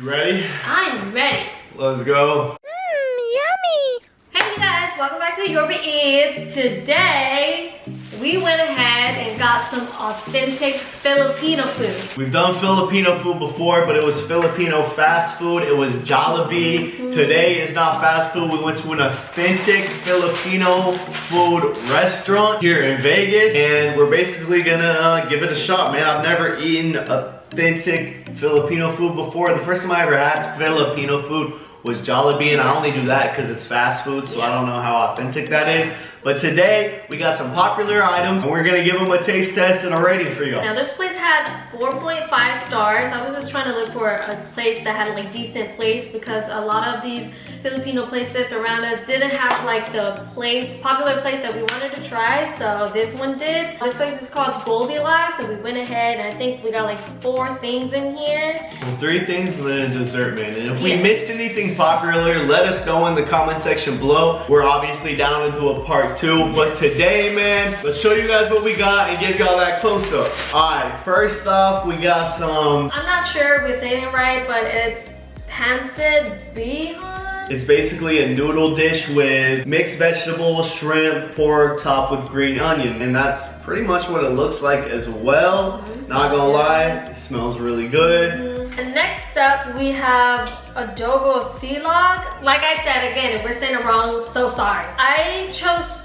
You ready? I'm ready. Let's go. Yummy. Hey you guys, welcome back to Yorba Eats. Today, we went ahead and got some authentic Filipino food. We've done Filipino food before, but it was Filipino fast food. It was Jollibee. Today is not fast food. We went to an authentic Filipino food restaurant here in Vegas, and we're basically gonna give it a shot, man. I've never eaten authentic Filipino food before. The first time I ever had Filipino food was Jollibee, and I only do that because it's fast food, so I don't know how authentic that is. But today, we got some popular items, and we're gonna give them a taste test and a rating for y'all. Now this place had 4.5 stars. I was just trying to look for a place that had like decent plates because a lot of these Filipino places around us didn't have like the popular plates that we wanted to try, so this one did. This place is called Goldilocks, and we went ahead and I think we got like 4 things in here. Well, 3 things and then a dessert, man. And if we missed anything popular, let us know in the comment section below. We're obviously down to do a part 2, but today, man, let's show you guys what we got and give y'all that close-up. Alright, first off, we got some... I'm not sure if we're saying it right, but it's pancit bihon? It's basically a noodle dish with mixed vegetables, shrimp, pork, topped with green onion. And that's pretty much what it looks like as well. Not gonna lie, it smells really good. And next up, we have adobo silog. Like I said, again, if we're saying it wrong, so sorry. I chose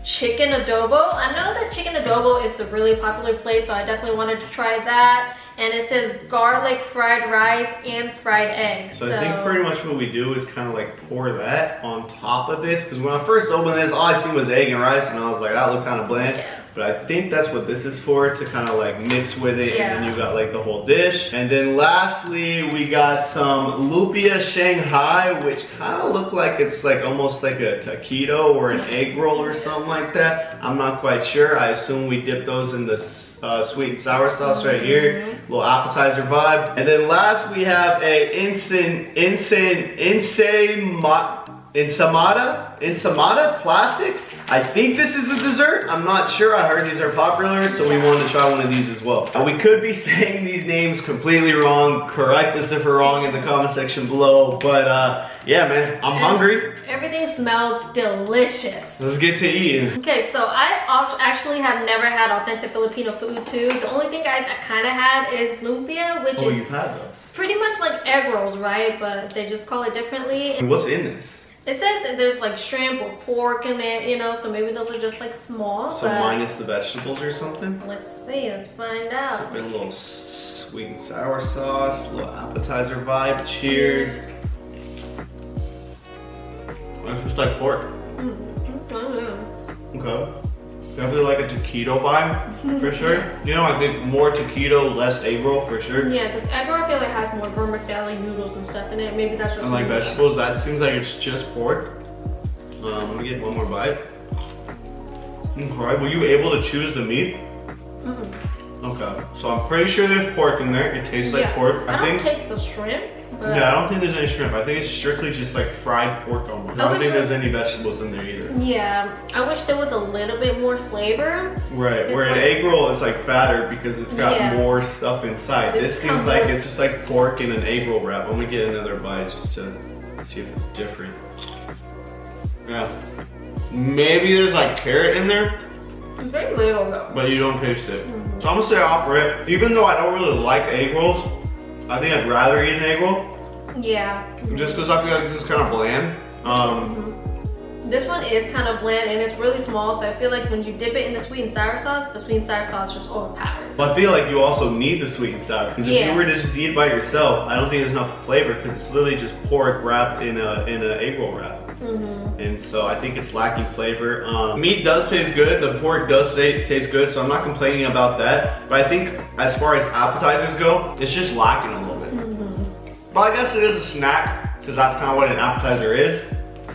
chicken adobo. I know that chicken adobo is a really popular place, so I definitely wanted to try that. And it says garlic fried rice and fried eggs. So I think pretty much what we do is kind of like pour that on top of this. Because when I first opened this, all I see was egg and rice, and I was like, that looked kind of bland. Yeah. But I think that's what this is for, to kind of like mix with it, and then you got like the whole dish. And then lastly, we got some lumpia Shanghai, which kind of look like it's like almost like a taquito or an egg roll or something like that. I'm not quite sure. I assume we dip those in the sweet and sour sauce right here. Little appetizer vibe. And then last we have a ensaimada classic. I think this is a dessert. I'm not sure. I heard these are popular, so we wanted to try one of these as well. Now, we could be saying these names completely wrong. Correct us if we're wrong in the comment section below. But yeah, man, I'm hungry. Everything smells delicious. Let's get to eating. Okay, so I actually have never had authentic Filipino food too. The only thing I kind of had is lumpia, which is you've had those. Pretty much like egg rolls, right? But they just call it differently. And what's in this? It says that there's like shrimp or pork in it, you know, so maybe those are just like small. So minus the vegetables or something? Let's see, let's find out. Dip in a little sweet and sour sauce, a little appetizer vibe. Cheers. It's just like pork. Okay. Definitely like a taquito vibe, for sure. You know, I think more taquito, less egg roll, for sure. Yeah, because egg roll I feel like has more vermicelli noodles and stuff in it. Maybe that's just. And like vegetables, that seems like it's just pork. Let me get one more bite. Okay, were you able to choose the meat? Okay, so I'm pretty sure there's pork in there. It tastes like pork. I don't taste the shrimp. Yeah, I don't think there's any shrimp. I think it's strictly just like fried pork almost. I don't think there's any vegetables in there either. Yeah, I wish there was a little bit more flavor. Right, where an egg roll is like fatter because it's got more stuff inside. This seems like it's just like pork in an egg roll wrap. I'm gonna get another bite just to see if it's different. Yeah, maybe there's like carrot in there. It's very little though. But you don't taste it. So I'm gonna say off rip, even though I don't really like egg rolls, I think I'd rather eat an egg roll. Yeah. Just because I feel like this is kind of bland. This one is kind of bland and it's really small, so I feel like when you dip it in the sweet and sour sauce, the sweet and sour sauce just overpowers. But I feel like you also need the sweet and sour, because if you were to just eat it by yourself, I don't think there's enough flavor, because it's literally just pork wrapped in a egg roll wrap. And so I think it's lacking flavor. Meat does taste good, the pork does taste good, so I'm not complaining about that. But I think as far as appetizers go, it's just lacking a little bit. But I guess it is a snack, because that's kind of what an appetizer is.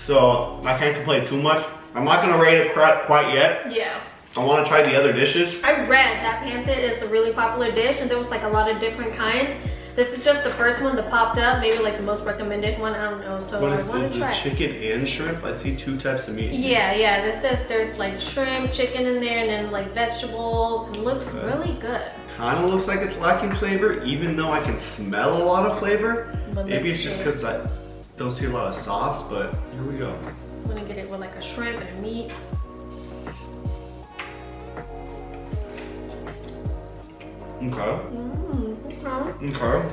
So I can't complain too much. I'm not gonna rate it quite yet. Yeah. I want to try the other dishes. I read that pancit is a really popular dish, and there was like a lot of different kinds. This is just the first one that popped up, maybe like the most recommended one, I don't know. So I want to try. Chicken and shrimp? I see 2 types of meat. Yeah, this says there's like shrimp, chicken in there, and then like vegetables. It looks really good. kind of looks like it's lacking flavor, even though I can smell a lot of flavor. But maybe it's just because I don't see a lot of sauce, but here we go. I'm gonna get it with like a shrimp and a meat. Okay.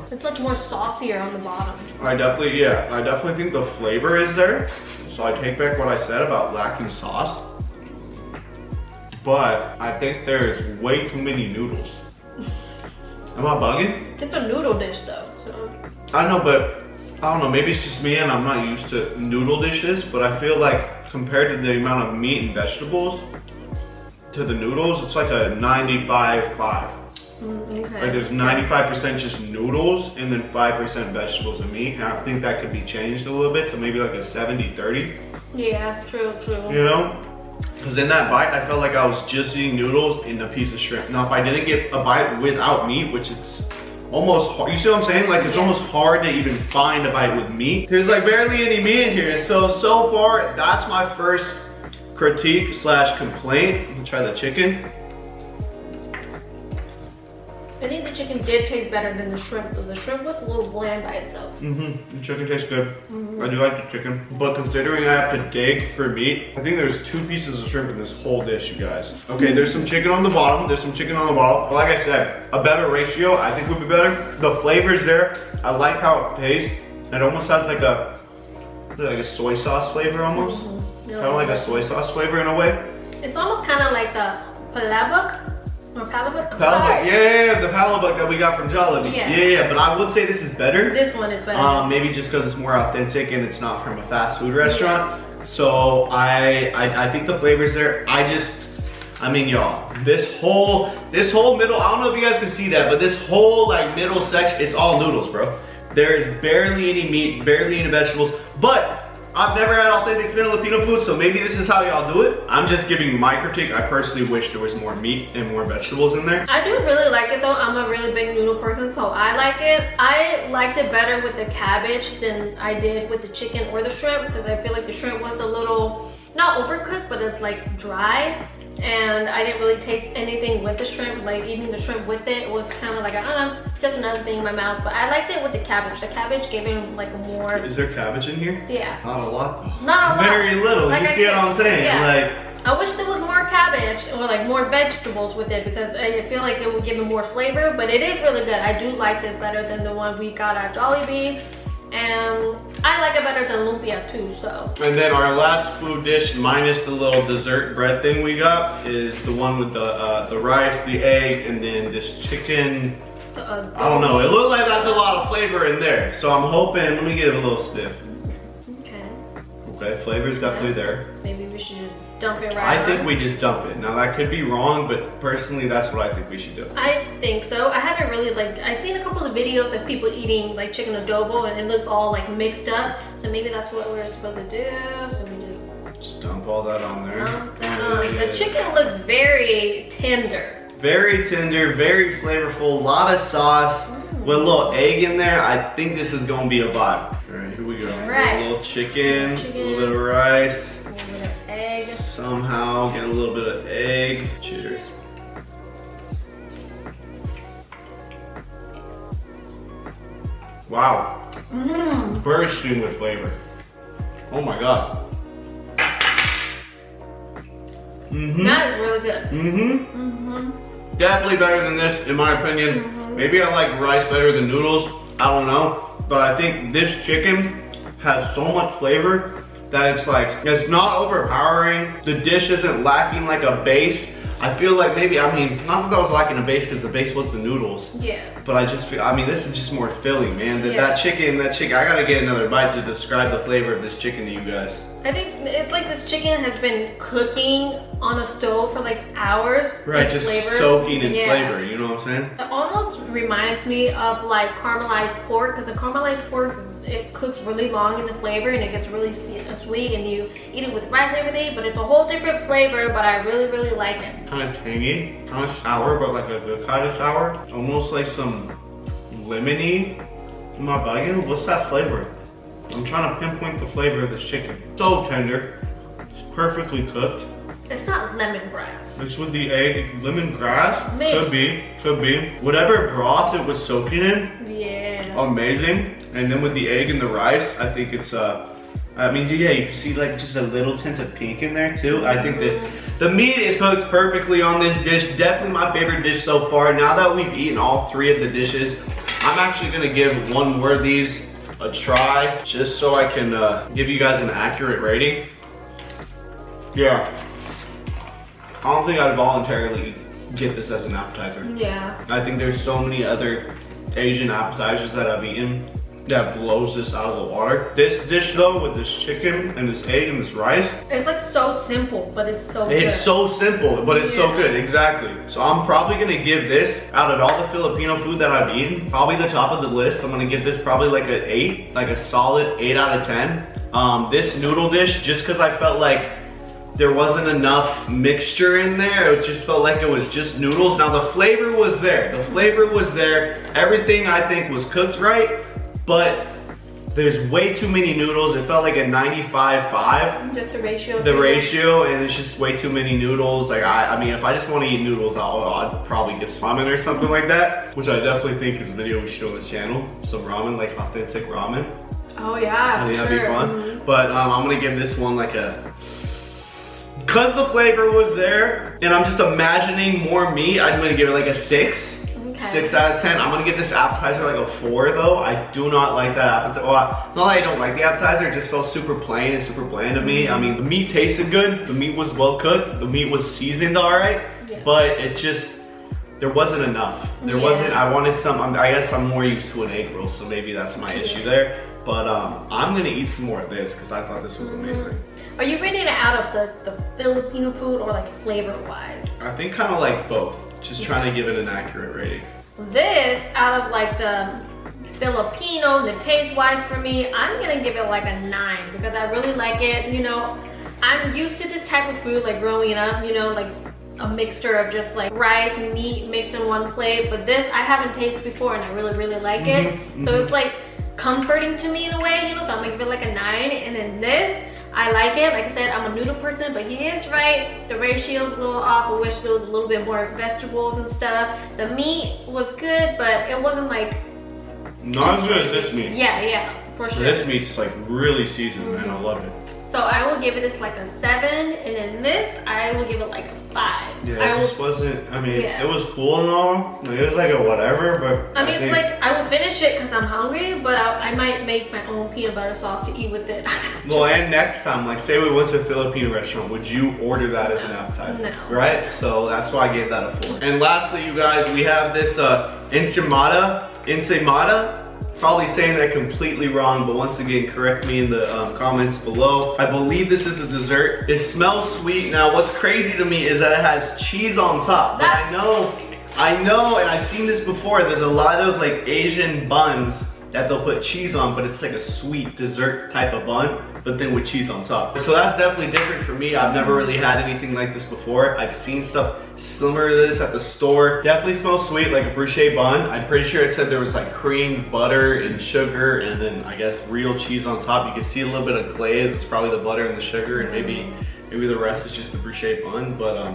It's like more saucier on the bottom. I definitely think the flavor is there. So I take back what I said about lacking sauce. But I think there's way too many noodles. Am I bugging? It's a noodle dish though, so. I know, but I don't know, maybe it's just me and I'm not used to noodle dishes, but I feel like compared to the amount of meat and vegetables to the noodles, it's like a 95-5. Okay. Like there's 95% just noodles and then 5% vegetables and meat. And I think that could be changed a little bit to maybe like a 70-30. Yeah, true. You know? Because in that bite, I felt like I was just eating noodles and a piece of shrimp. Now, if I didn't get a bite without meat, which it's almost hard, you see what I'm saying? Like it's almost hard to even find a bite with meat. There's like barely any meat in here. So far, that's my first critique / complaint. Let me try the chicken. I think the chicken did taste better than the shrimp, though. The shrimp was a little bland by itself. The chicken tastes good. I do like the chicken. But considering I have to dig for meat, I think there's 2 pieces of shrimp in this whole dish, you guys. Okay, there's some chicken on the bottom. But like I said, a better ratio I think would be better. The flavor's there. I like how it tastes. It almost has like a soy sauce flavor almost. Kind of like a soy sauce flavor in a way. It's almost kind of like the palabok. Or palabok? Yeah, the palabok that we got from Jollibee. Yeah, but I would say this is better. This one is better. Maybe just because it's more authentic and it's not from a fast food restaurant. So I think the flavor's there. I mean, y'all, this whole middle, I don't know if you guys can see that, but this whole like middle section, it's all noodles, bro. There is barely any meat, barely any vegetables, but I've never had authentic Filipino food, so maybe this is how y'all do it. I'm just giving my critique. I personally wish there was more meat and more vegetables in there. I do really like it though. I'm a really big noodle person, so I like it. I liked it better with the cabbage than I did with the chicken or the shrimp, because I feel like the shrimp was a little, not overcooked, but it's like dry. And I didn't really taste anything with the shrimp. Like eating the shrimp with it was kind of like just another thing in my mouth. But I liked it with the cabbage. The cabbage gave him like a more. Is there cabbage in here? Yeah. Not a lot. Not a lot. Very little. Like you see what I'm saying? Yeah. Like I wish there was more cabbage or like more vegetables with it, because I feel like it would give it more flavor. But it is really good. I do like this better than the one we got at Jollibee. And I like it better than lumpia too, so. And then our last food dish, minus the little dessert bread thing we got, is the one with the rice, the egg, and then this chicken. I don't know, it looks like that's a lot of flavor in there. So I'm hoping, let me get it a little stiff. Okay, flavor's definitely there. Maybe we should just dump it right I think we just dump it. Now that could be wrong, but personally that's what I think we should do. I think so. I haven't really I've seen a couple of videos of people eating like chicken adobo and it looks all like mixed up. So maybe that's what we're supposed to do. So we just dump all that on there. The chicken looks very tender. Very tender, very flavorful, a lot of sauce. With a little egg in there, I think this is gonna be a vibe. All right, here we go. All right. A little chicken, a little bit of rice. A little bit of egg. Somehow get a little bit of egg. Cheers. Wow. Bursting with flavor. Oh my God. That is really good. Definitely better than this, in my opinion. Maybe I like rice better than noodles. I don't know. But I think this chicken has so much flavor that it's like, it's not overpowering. The dish isn't lacking like a base. I feel like maybe, I mean, not that I was lacking a base because the base was the noodles. Yeah. But I just feel, I mean, this is just more filling, man. That chicken, I gotta get another bite to describe the flavor of this chicken to you guys. I think it's like this chicken has been cooking on a stove for like hours. Right, just soaking in flavor, you know what I'm saying? It almost reminds me of like caramelized pork, because the caramelized pork, it cooks really long in the flavor and it gets really sweet and you eat it with rice and everything, but it's a whole different flavor, but I really, really like it. Kind of tangy, kind of sour, but like a good kind of sour. It's almost like some lemony. Am I bugging? What's that flavor? I'm trying to pinpoint the flavor of this chicken. So tender, it's perfectly cooked. It's not lemongrass. Mixed with the egg, lemongrass. Maybe. Could be. Whatever broth it was soaking in. Yeah. Amazing. And then with the egg and the rice, I think it's I mean, yeah, you can see like just a little tint of pink in there too. I think that the meat is cooked perfectly on this dish. Definitely my favorite dish so far. Now that we've eaten all 3 of the dishes, I'm actually gonna give one more of these a try, just so I can give you guys an accurate rating. Yeah. I don't think I'd voluntarily get this as an appetizer. Yeah. I think there's so many other Asian appetizers that I've eaten that blows this out of the water. This dish though, with this chicken and this egg and this rice, it's like so simple, but it's so good. It's so simple, but it's so good, exactly. So I'm probably gonna give this, out of all the Filipino food that I've eaten, probably the top of the list. I'm gonna give this probably like an 8, like a solid 8 out of 10. This noodle dish, just cause I felt like there wasn't enough mixture in there. It just felt like it was just noodles. Now the flavor was there. The flavor was there. Everything I think was cooked right, but there's way too many noodles. It felt like a 95-5. Just the ratio. The ratio, and it's just way too many noodles. Like I mean, if I just want to eat noodles, I'd probably get some ramen or something like that, which I definitely think is a video we should do on this channel. Some ramen, like authentic ramen. Oh yeah, I think that'd be fun. Mm-hmm. But I'm gonna give this one like a, because the flavor was there, and I'm just imagining more meat, I'm gonna give it like a 6. Okay. 6 out of 10. I'm gonna give this appetizer like a 4 though. I do not like that appetizer. Well, it's not that I don't like the appetizer, it just felt super plain and super bland to me. I mean, the meat tasted good, the meat was well cooked, the meat was seasoned all right, but it just, there wasn't enough. There wasn't, I wanted some, I guess I'm more used to an egg roll, so maybe that's my issue there. But I'm gonna eat some more of this because I thought this was amazing. Are you rating it out of the Filipino food or like flavor-wise? I think kind of like both. Just trying to give it an accurate rating. This, out of like the Filipino, the taste-wise for me, I'm gonna give it like a 9 because I really like it. You know, I'm used to this type of food like growing up, you know, like a mixture of just like rice and meat mixed in one plate. But this, I haven't tasted before and I really, really like it. So it's like comforting to me in a way, you know, so I'm gonna give it like a 9. And then this, I like it. Like I said, I'm a noodle person, but he is right. The ratio's a little off. I wish there was a little bit more vegetables and stuff. The meat was good, but it wasn't like... Not as good as this meat. Yeah, for sure. This meat's like really seasoned, man. I love it. So I will give it this like a 7, and then this, I will give it like a 5. Yeah, it just wasn't, I mean, it was cool and all. It was like a whatever, but... I mean, it's like, I will finish it because I'm hungry, but I might make my own peanut butter sauce to eat with it. Well, and next time, like say we went to a Filipino restaurant, would you order that as an appetizer? No. Right? So that's why I gave that a 4. And lastly, you guys, we have this ensaimada. Probably saying that completely wrong, but once again, correct me in the comments below. I believe this is a dessert. It smells sweet. Now, what's crazy to me is that it has cheese on top. But I know, and I've seen this before. There's a lot of like Asian buns that they'll put cheese on, but it's like a sweet dessert type of bun, but then with cheese on top. So that's definitely different for me. I've never really had anything like this before. I've seen stuff similar to this at the store. Definitely smells sweet, like a bruschetta bun. I'm pretty sure it said there was like cream, butter, and sugar, and then I guess real cheese on top. You can see a little bit of glaze. It's probably the butter and the sugar, and maybe the rest is just the bruschetta bun, but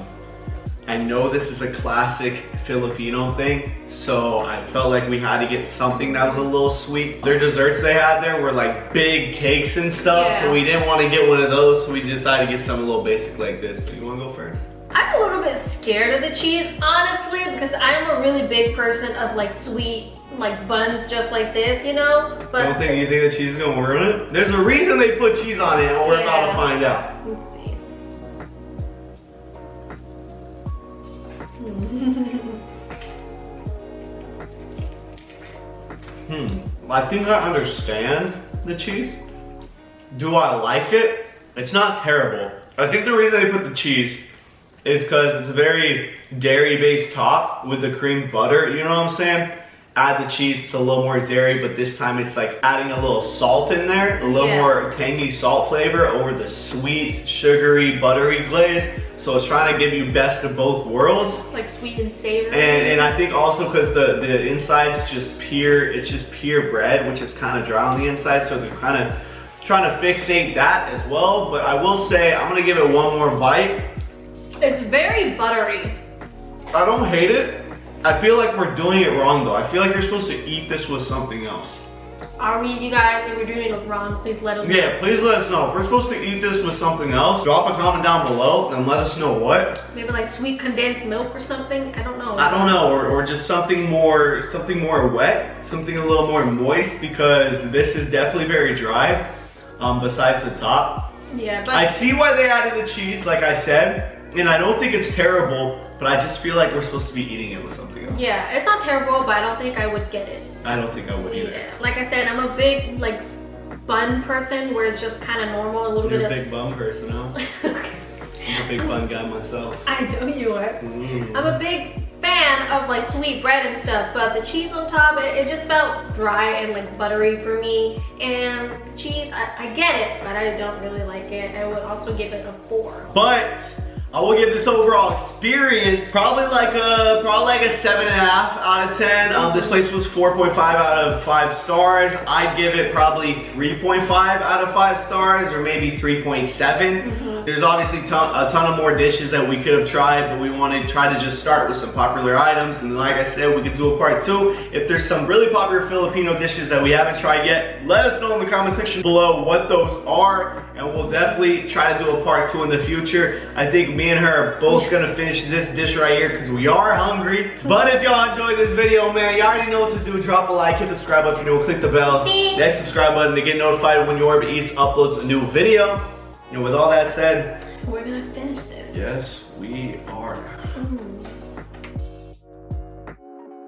I know this is a classic Filipino thing, so I felt like we had to get something that was a little sweet. Their desserts they had there were like big cakes and stuff, so we didn't want to get one of those, so we decided to get something a little basic like this. But you want to go first? I'm a little bit scared of the cheese, honestly, because I'm a really big person of like sweet, like buns just like this, you know? But you think the cheese is gonna ruin it? There's a reason they put cheese on it, and we're about to find out. I think I understand the cheese. Do I like it? It's not terrible. I think the reason they put the cheese is because it's a very dairy-based top with the cream butter, you know what I'm saying? Add the cheese to a little more dairy, but this time it's like adding a little salt in there, a little more tangy salt flavor over the sweet, sugary, buttery glaze. So it's trying to give you best of both worlds. Like sweet and savory. And I think also because the inside's just pure bread, which is kind of dry on the inside, so they're kind of trying to fixate that as well. But I will say, I'm gonna give it one more bite. It's very buttery. I don't hate it. I feel like we're doing it wrong though. I feel like you're supposed to eat this with something else. Are we, you guys? If we're doing it wrong, please let us know. Yeah, please let us know. If we're supposed to eat this with something else, drop a comment down below and let us know what. Maybe like sweet condensed milk or something. I don't know. I don't know, or just something more wet, something a little more moist, because this is definitely very dry. Besides the top. Yeah, but I see why they added the cheese, like I said, and I don't think it's terrible, but I just feel like we're supposed to be eating it with something else. yeah, it's not terrible, but I don't think I would get it. I don't think I would either. Yeah. Like I said, I'm a big like bun person where it's just kind of normal, a little You're bit a of. big bun person, huh? Okay. I'm a big bun guy myself. I know you are. Mm. I'm a big fan of like sweet bread and stuff, but the cheese on top, it just felt dry and like buttery for me. And the cheese, I get it, but I don't really like it. I would also give it a 4. But I will give this overall experience probably like a 7.5 out of 10. This place was 4.5 out of 5 stars. I'd give it probably 3.5 out of 5 stars, or maybe 3.7. There's obviously a ton of more dishes that we could have tried, but we want to try to just start with some popular items. And like I said, we could do a part 2. If there's some really popular Filipino dishes that we haven't tried yet, let us know in the comment section below what those are, and we'll definitely try to do a part 2 in the future. I think me and her are both gonna finish this dish right here because we are hungry. But if y'all enjoyed this video, man, you already know what to do. Drop a like, hit the subscribe button if you know, click the bell, that subscribe button to get notified when Yorba Eats uploads a new video. And with all that said, we're gonna finish this. yes, we are. Mm.